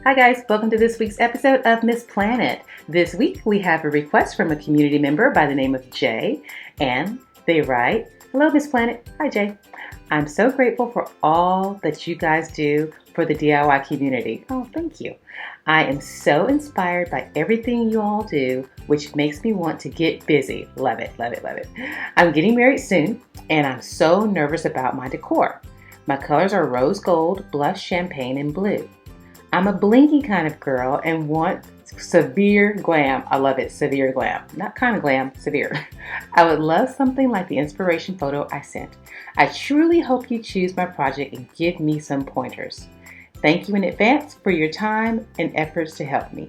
Hi guys, welcome to this week's episode of MissPlanIt. This week we have a request from a community member by the name of Jay, and they write, "Hello MissPlanIt." Hi Jay. "I'm so grateful for all that you guys do for the DIY community." Oh, thank you. "I am so inspired by everything you all do, which makes me want to get busy." Love it, love it, love it. "I'm getting married soon, and I'm so nervous about my decor. My colors are rose gold, blush champagne, and blue. I'm a blinky kind of girl and want severe glam." I love it, severe glam. Not kind of glam, severe. "I would love something like the inspiration photo I sent. I truly hope you choose my project and give me some pointers. Thank you in advance for your time and efforts to help me.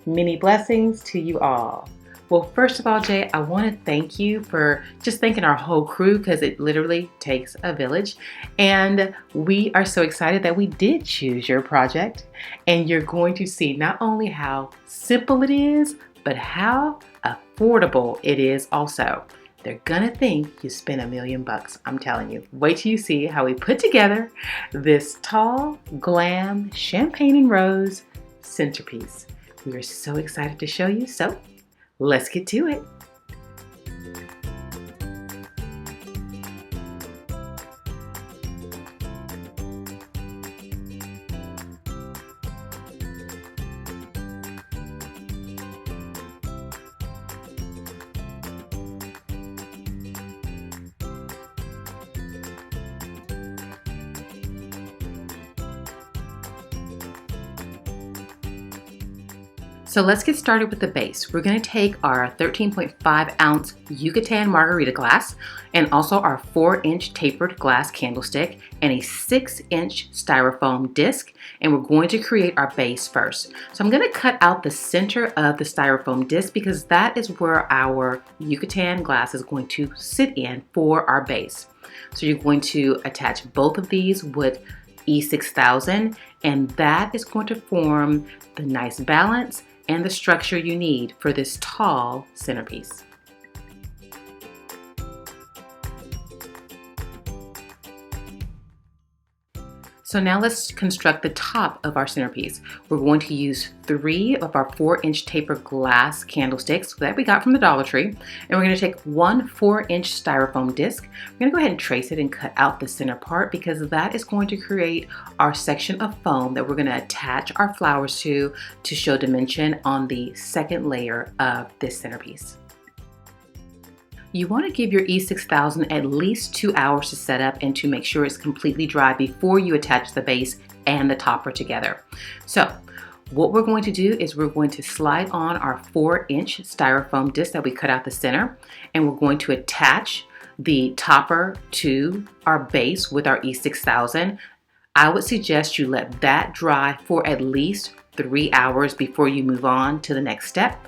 Many blessings to you all." Well, first of all, Jay, I want to thank you for just thanking our whole crew, because it literally takes a village. And we are so excited that we did choose your project. And you're going to see not only how simple it is, but how affordable it is also. They're gonna think you spent $1 million, I'm telling you. Wait till you see how we put together this tall, glam, champagne and rose centerpiece. We are so excited to show you, so let's get to it. So let's get started with the base. We're going to take our 13.5 ounce Yucatan margarita glass and also our 4-inch tapered glass candlestick and a 6-inch styrofoam disc, and we're going to create our base first. So I'm going to cut out the center of the styrofoam disc because that is where our Yucatan glass is going to sit in for our base. So you're going to attach both of these with E6000, and that is going to form the nice balance and the structure you need for this tall centerpiece. So now let's construct the top of our centerpiece. We're going to use 3 of our 4-inch tapered glass candlesticks that we got from the Dollar Tree. And we're going to take one 4-inch styrofoam disc. We're going to go ahead and trace it and cut out the center part because that is going to create our section of foam that we're going to attach our flowers to show dimension on the second layer of this centerpiece. You want to give your E6000 at least 2 hours to set up and to make sure it's completely dry before you attach the base and the topper together. So what we're going to do is we're going to slide on our 4-inch styrofoam disc that we cut out the center, and we're going to attach the topper to our base with our E6000. I would suggest you let that dry for at least 3 hours before you move on to the next step.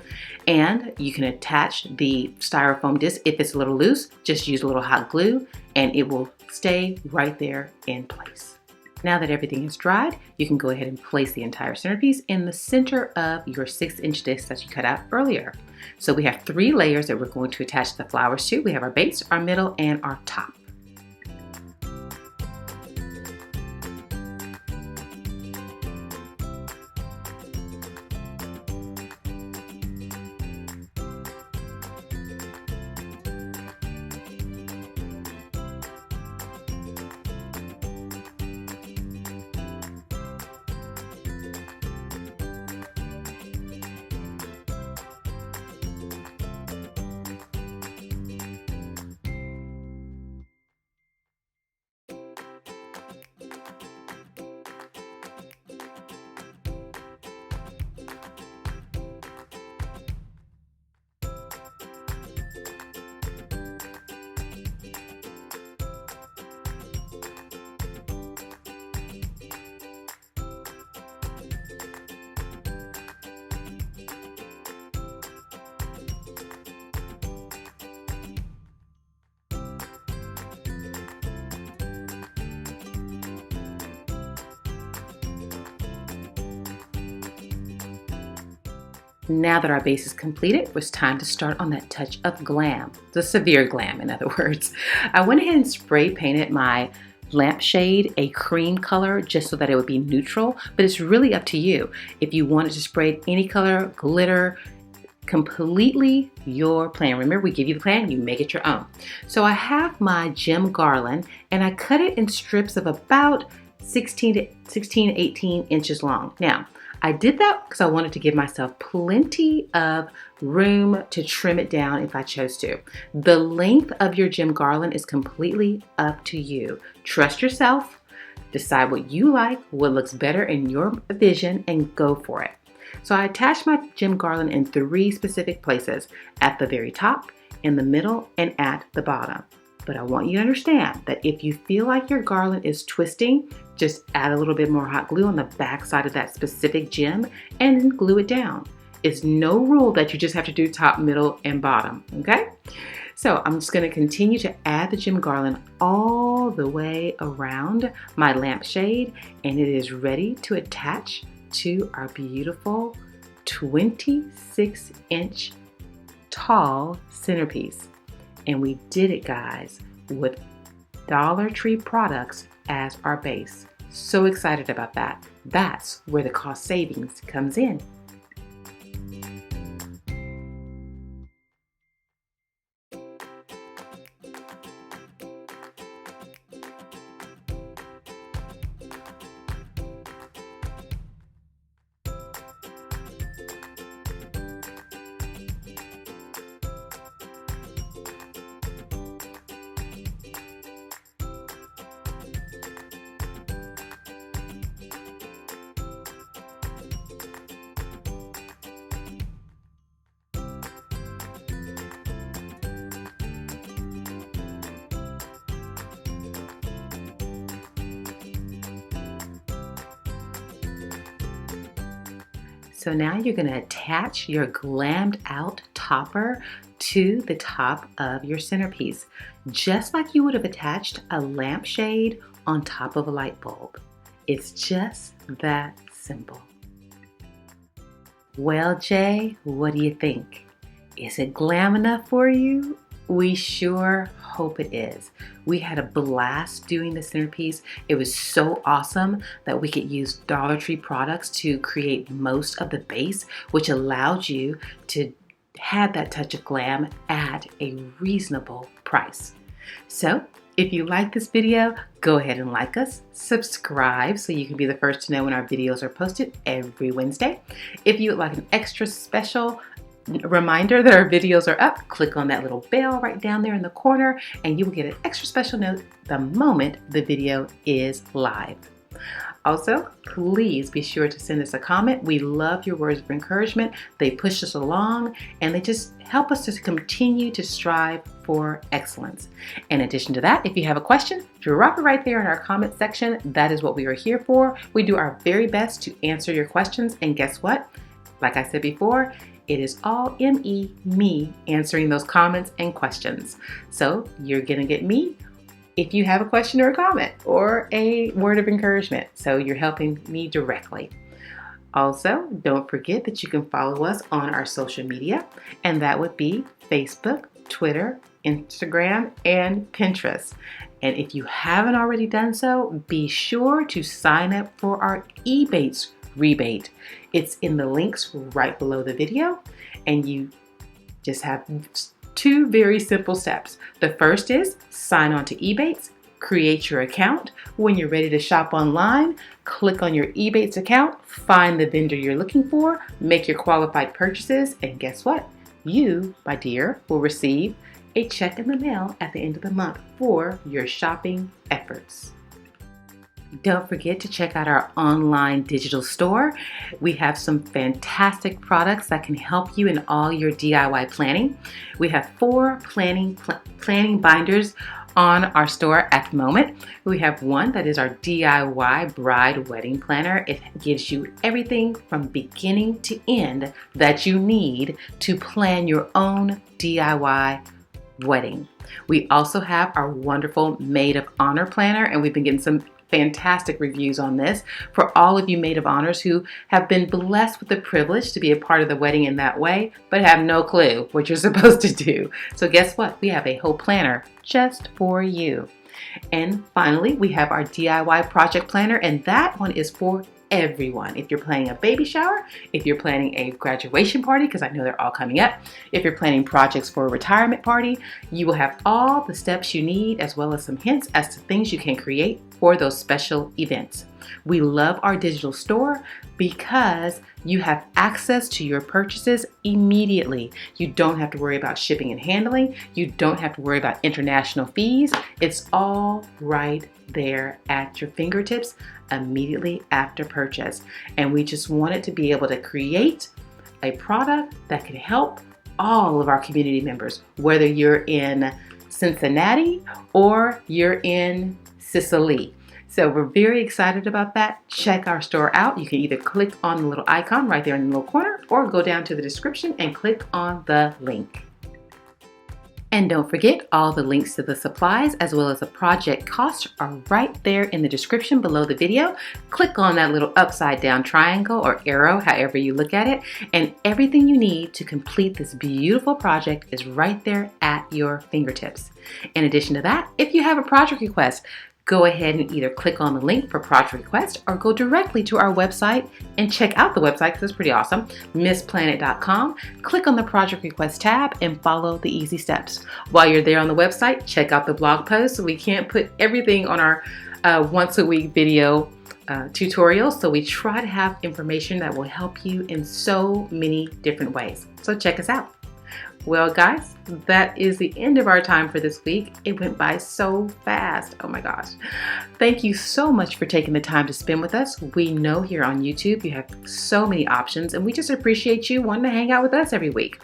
And you can attach the styrofoam disc. If it's a little loose, just use a little hot glue and it will stay right there in place. Now that everything is dried, you can go ahead and place the entire centerpiece in the center of your 6-inch disc that you cut out earlier. So we have 3 layers that we're going to attach the flowers to. We have our base, our middle, and our top. Now that our base is completed, it's time to start on that touch of glam, the severe glam in other words. I went ahead and spray painted my lampshade a cream color just so that it would be neutral, but it's really up to you. If you wanted to spray any color, glitter, completely your plan. Remember, we give you the plan, you make it your own. So I have my gem garland and I cut it in strips of about 16 to 18 inches long. Now, I did that because I wanted to give myself plenty of room to trim it down if I chose to. The length of your gem garland is completely up to you. Trust yourself, decide what you like, what looks better in your vision, and go for it. So I attached my gem garland in 3 specific places: at the very top, in the middle, and at the bottom. But I want you to understand that if you feel like your garland is twisting, just add a little bit more hot glue on the back side of that specific gem and then glue it down. It's no rule that you just have to do top, middle, and bottom, okay? So I'm just gonna continue to add the gem garland all the way around my lampshade, and it is ready to attach to our beautiful 26-inch tall centerpiece. And we did it, guys, with Dollar Tree products as our base. So excited about that. That's where the cost savings comes in. So now you're going to attach your glammed out topper to the top of your centerpiece, just like you would have attached a lampshade on top of a light bulb. It's just that simple. Well, Jay, what do you think? Is it glam enough for you? We sure hope it is. We had a blast doing the centerpiece. It was so awesome that we could use Dollar Tree products to create most of the base, which allowed you to have that touch of glam at a reasonable price. So if you like this video, go ahead and like us, subscribe so you can be the first to know when our videos are posted every Wednesday. If you would like an extra special reminder that our videos are up, click on that little bell right down there in the corner and you will get an extra special note the moment the video is live. Also, please be sure to send us a comment. We love your words of encouragement. They push us along and they just help us to continue to strive for excellence. In addition to that, if you have a question, drop it right there in our comment section. That is what we are here for. We do our very best to answer your questions, and guess what? Like I said before, it is all me answering those comments and questions. So you're gonna get me if you have a question or a comment or a word of encouragement. So you're helping me directly. Also, don't forget that you can follow us on our social media, and that would be Facebook, Twitter, Instagram, and Pinterest. And if you haven't already done so, be sure to sign up for our Ebates rebate. It's in the links right below the video, and you just have 2 very simple steps. The first is sign on to Ebates, create your account. When you're ready to shop online, click on your Ebates account, find the vendor you're looking for, make your qualified purchases, and guess what? You, my dear, will receive a check in the mail at the end of the month for your shopping efforts. Don't forget to check out our online digital store. We have some fantastic products that can help you in all your DIY planning. We have 4 planning binders on our store at the moment. We have one that is our DIY bride wedding planner. It gives you everything from beginning to end that you need to plan your own DIY wedding. We also have our wonderful Maid of Honor planner, and we've been getting some fantastic reviews on this for all of you Maid of Honors who have been blessed with the privilege to be a part of the wedding in that way, but have no clue what you're supposed to do. So guess what? We have a whole planner just for you. And finally, we have our DIY project planner, and that one is for everyone. If you're planning a baby shower, if you're planning a graduation party, because I know they're all coming up, if you're planning projects for a retirement party, you will have all the steps you need as well as some hints as to things you can create for those special events. We love our digital store because you have access to your purchases immediately. You don't have to worry about shipping and handling. You don't have to worry about international fees. It's all right there at your fingertips immediately after purchase. And we just wanted to be able to create a product that could help all of our community members, whether you're in Cincinnati or you're in Sicily. So we're very excited about that. Check our store out. You can either click on the little icon right there in the little corner or go down to the description and click on the link. And don't forget, all the links to the supplies as well as the project costs are right there in the description below the video. Click on that little upside down triangle or arrow, however you look at it, and everything you need to complete this beautiful project is right there at your fingertips. In addition to that, if you have a project request, go ahead and either click on the link for project request or go directly to our website and check out the website because it's pretty awesome, MissPlanIt.com. Click on the project request tab and follow the easy steps. While you're there on the website, check out the blog post. We can't put everything on our once a week video tutorials, so we try to have information that will help you in so many different ways. So check us out. Well, guys, that is the end of our time for this week. It went by so fast. Oh my gosh. Thank you so much for taking the time to spend with us. We know here on YouTube you have so many options, and we just appreciate you wanting to hang out with us every week.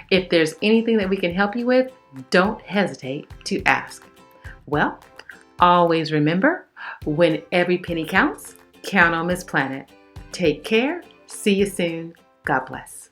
If there's anything that we can help you with, don't hesitate to ask. Well, always remember, when every penny counts, count on Miss Planet. Take care. See you soon. God bless.